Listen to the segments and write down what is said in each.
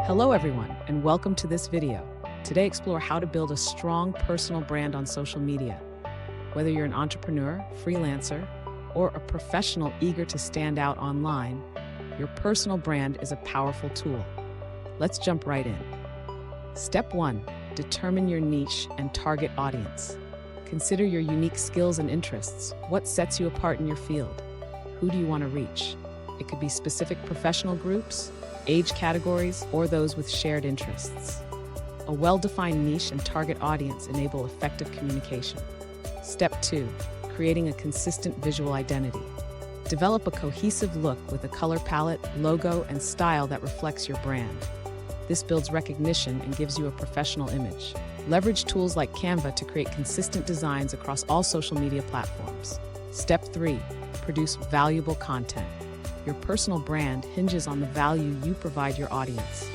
Hello everyone, and welcome to this video. Today explore how to build a strong personal brand on social media. Whether you're an entrepreneur, freelancer, or a professional eager to stand out online, your personal brand is a powerful tool. Let's jump right in. Step 1. Determine your niche and target audience. Consider your unique skills and interests. What sets you apart in your field? Who do you want to reach? It could be specific professional groups, age categories, or those with shared interests. A well-defined niche and target audience enable effective communication. Step 2. Creating a consistent visual identity. Develop a cohesive look with a color palette, logo, and style that reflects your brand. This builds recognition and gives you a professional image. Leverage tools like Canva to create consistent designs across all social media platforms. Step 3. Produce valuable content. Your personal brand hinges on the value you provide your audience.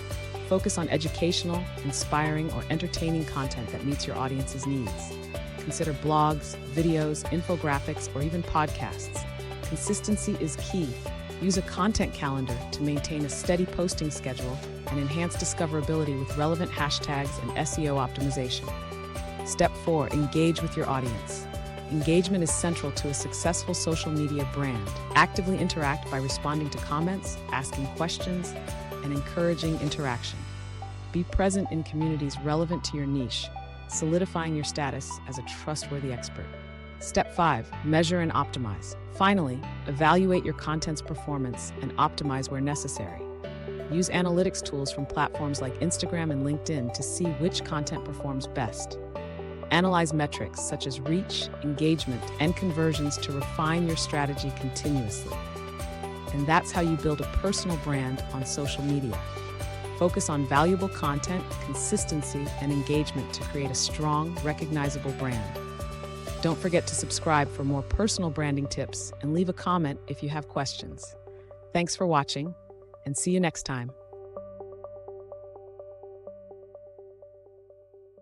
Focus on educational, inspiring, or entertaining content that meets your audience's needs. Consider blogs, videos, infographics, or even podcasts. Consistency is key. Use a content calendar to maintain a steady posting schedule and enhance discoverability with relevant hashtags and SEO optimization. Step 4. Engage with your audience. Engagement is central to a successful social media brand. Actively interact by responding to comments, asking questions, and encouraging interaction. Be present in communities relevant to your niche, solidifying your status as a trustworthy expert. Step 5. Measure and optimize. Finally, evaluate your content's performance and optimize where necessary. Use analytics tools from platforms like Instagram and LinkedIn to see which content performs best. Analyze metrics such as reach, engagement, and conversions to refine your strategy continuously. And that's how you build a personal brand on social media. Focus on valuable content, consistency, and engagement to create a strong, recognizable brand. Don't forget to subscribe for more personal branding tips and leave a comment if you have questions. Thanks for watching, and see you next time.